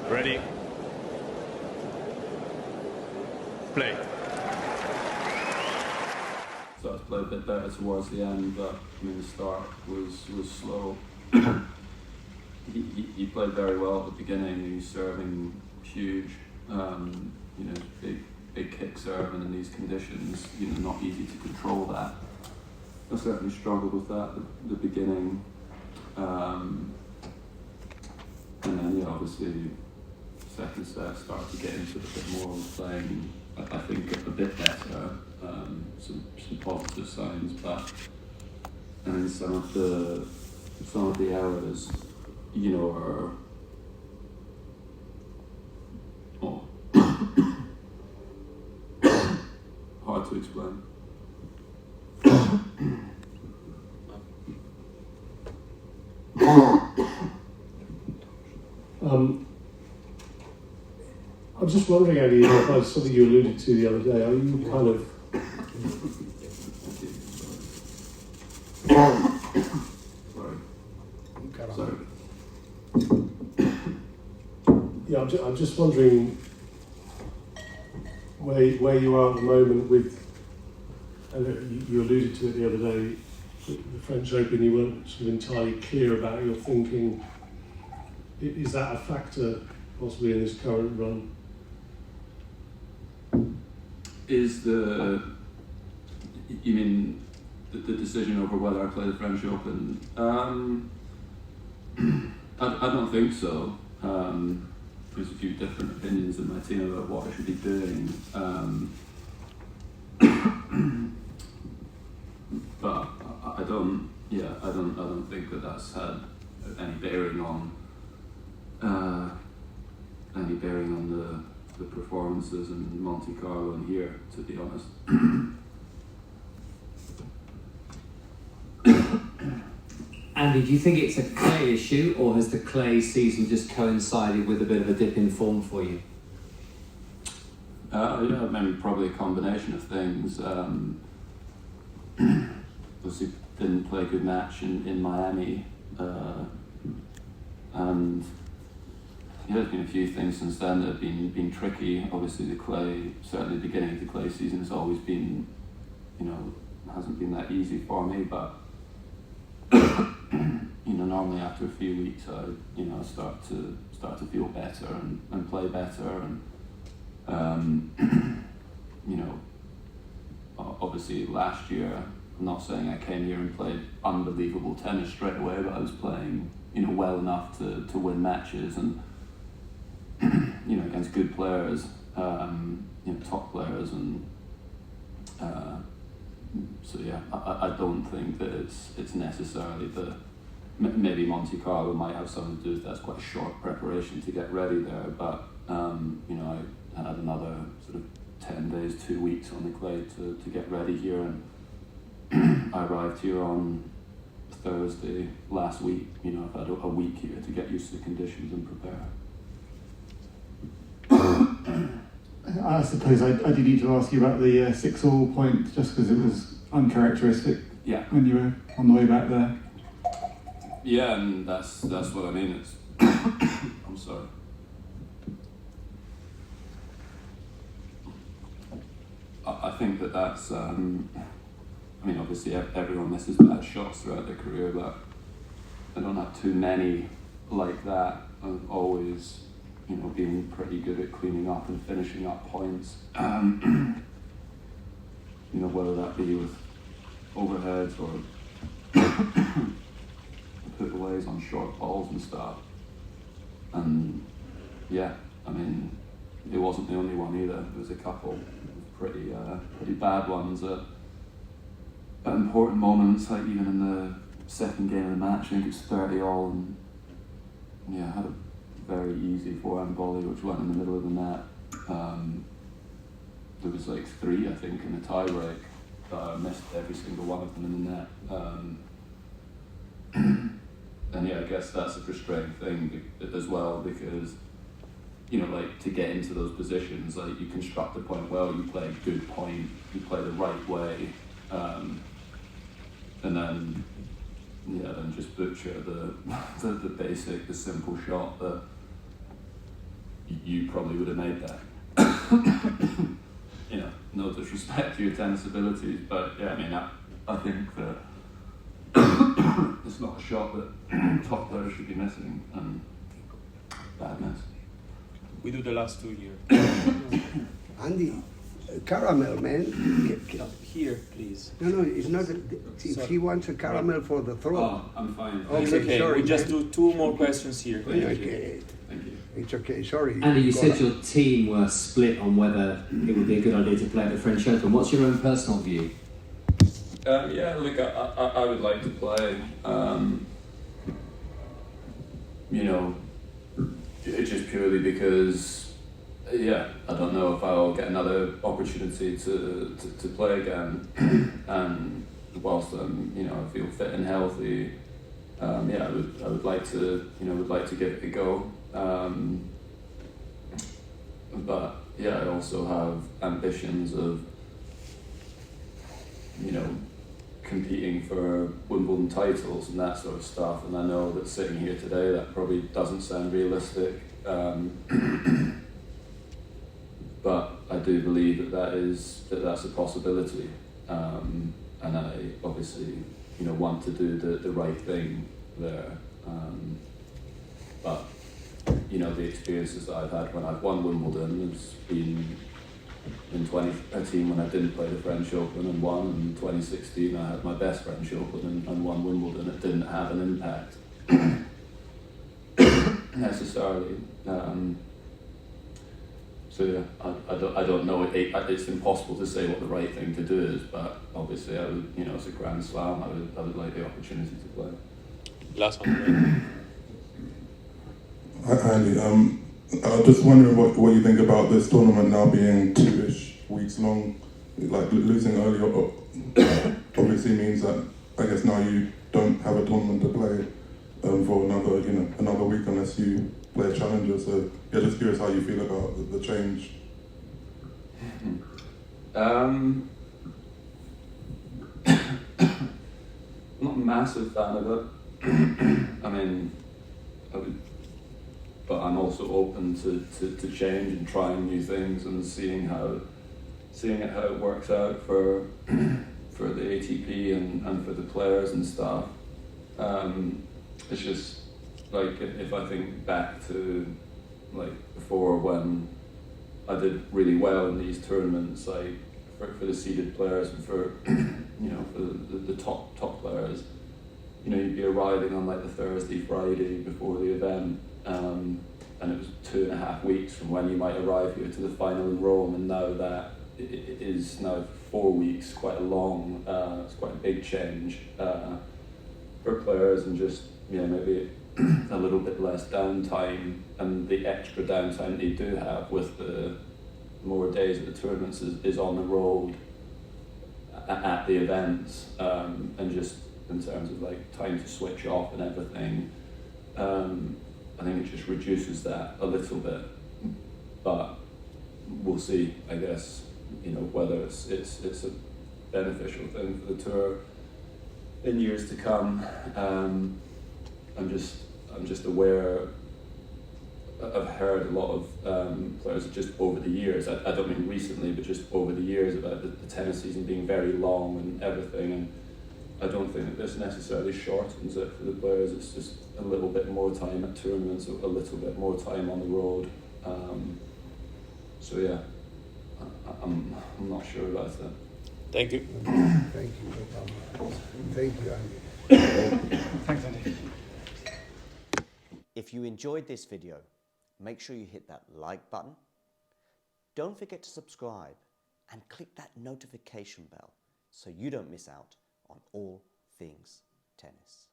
Ready. Play. Started to play a bit better towards the end, but I mean the start was slow. He played very well at the beginning. He was serving huge, big kick serve, and in these conditions, not easy to control that. I certainly struggled with that at the beginning, and then obviously second set started to get into it a bit more, playing I think a bit better, some positive signs, but and then some of the errors, are hard to explain. I'm just wondering, Andy, if something you alluded to the other day, are you kind of... Sorry. Yeah, I'm just wondering where you are at the moment with, you alluded to it the other day, the French Open, you weren't sort of entirely clear about your thinking. Is that a factor possibly in this current run? You mean the decision over whether I play the French Open? I don't think so. There's a few different opinions in my team about what I should be doing. But I don't think that that's had any bearing on the performances in Monte Carlo and here, to be honest. Andy, do you think it's a clay issue, or has the clay season just coincided with a bit of a dip in form for you? Probably a combination of things. Obviously didn't play a good match in Miami, and there's been a few things since then that have been tricky. Obviously the clay, certainly the beginning of the clay season has always been, hasn't been that easy for me, but normally after a few weeks I start to feel better and play better, and obviously last year, I'm not saying I came here and played unbelievable tennis straight away, but I was playing well enough to win matches, and against good players, top players, and so yeah, I don't think that it's necessarily maybe Monte Carlo might have something to do with that. It's quite a short preparation to get ready there, but I had another sort of 10 days, 2 weeks on the clay to get ready here, and I arrived here on Thursday last week. I've had a week here to get used to the conditions and prepare. I suppose I did need to ask you about the 6-all point, just because it was uncharacteristic. Yeah. When you were on the way back there. Yeah, and that's what I mean. It's I'm sorry. I think that's. Obviously everyone misses bad shots throughout their career, but I don't have too many like that. I've always, been pretty good at cleaning up and finishing up points. Whether that be with overheads or put-aways on short balls and stuff. And yeah, it wasn't the only one either. There was a couple of pretty bad ones at important moments, like even in the second game of the match. I think it's 30-all, and yeah, I had a very easy forehand volley which went in the middle of the net. There was like 3, I think, in the tie break, but I missed every single one of them in the net. And yeah, I guess that's a frustrating thing as well, because to get into those positions, like you construct the point well, you play a good point, you play the right way, and then just butcher the basic, the simple shot that you probably would have made that. You know, no disrespect to your tennis abilities, but yeah, I mean, I think that it's not a shot that top players should be missing, and bad miss. We do the last 2 years. Andy, caramel, man. Here, please. No, it's not. If he wants a caramel for the throat. Oh, I'm fine. Okay, It's okay. sorry, We just man. do 2 more questions here. Thank you. Okay, Thank you. it's okay. Sorry. Andy, you said Nicola. your team were split on whether it would be a good idea to play at the French Open. What's your own personal view? Yeah, look, I would like to play. You know, it's just purely because, yeah, I don't know if I'll get another opportunity to play again. And whilst you know, I feel fit and healthy, yeah, I would like to, you know, give it a go. But yeah, I also have ambitions of, you know, competing for Wimbledon titles and that sort of stuff, and I know that sitting here today that probably doesn't sound realistic, but I do believe that's a possibility, and I obviously, you know, want to do the right thing there, but you know, the experiences that I've had when I've won Wimbledon has been in 2013 when I didn't play the French Open and won, and in 2016 I had my best French Open and won Wimbledon. It didn't have an impact necessarily. So yeah, I don't know. It's impossible to say what the right thing to do is, but obviously I would, you know, it's a Grand Slam. I would like the opportunity to play. Last one. Hi, Andy. I was just wondering what you think about this tournament now being 2-ish weeks long. Like losing early obviously means that I guess now you don't have a tournament to play for another week unless you play a challenger. So yeah, just curious how you feel about the change. I'm not a massive fan of it. I mean, but I'm also open to change and trying new things and seeing how it works out for the ATP and for the players and stuff. It's just like, if I think back to like before when I did really well in these tournaments, like for the seeded players and for you know, for the top players, you know, you'd be arriving on like the Thursday, Friday before the event. And it was 2.5 weeks from when you might arrive here to the final in Rome, and now that it is now 4 weeks, quite a long, it's quite a big change for players, and just, you know, maybe a little bit less downtime, and the extra downtime they do have with the more days at the tournaments is on the road at the events, and just in terms of like time to switch off and everything. I think it just reduces that a little bit, but we'll see, I guess, you know, whether it's a beneficial thing for the tour in years to come. I'm just aware. I've heard a lot of players just over the years. I don't mean recently, but just over the years about the tennis season being very long and everything. And I don't think that this necessarily shortens it for the players. It's just a little bit more time at tournaments, a little bit more time on the road. So yeah, I'm not sure about that. Thank you. Thank you. Thank you, Andy. Thanks, Andy. If you enjoyed this video, make sure you hit that like button. Don't forget to subscribe and click that notification bell so you don't miss out on all things tennis.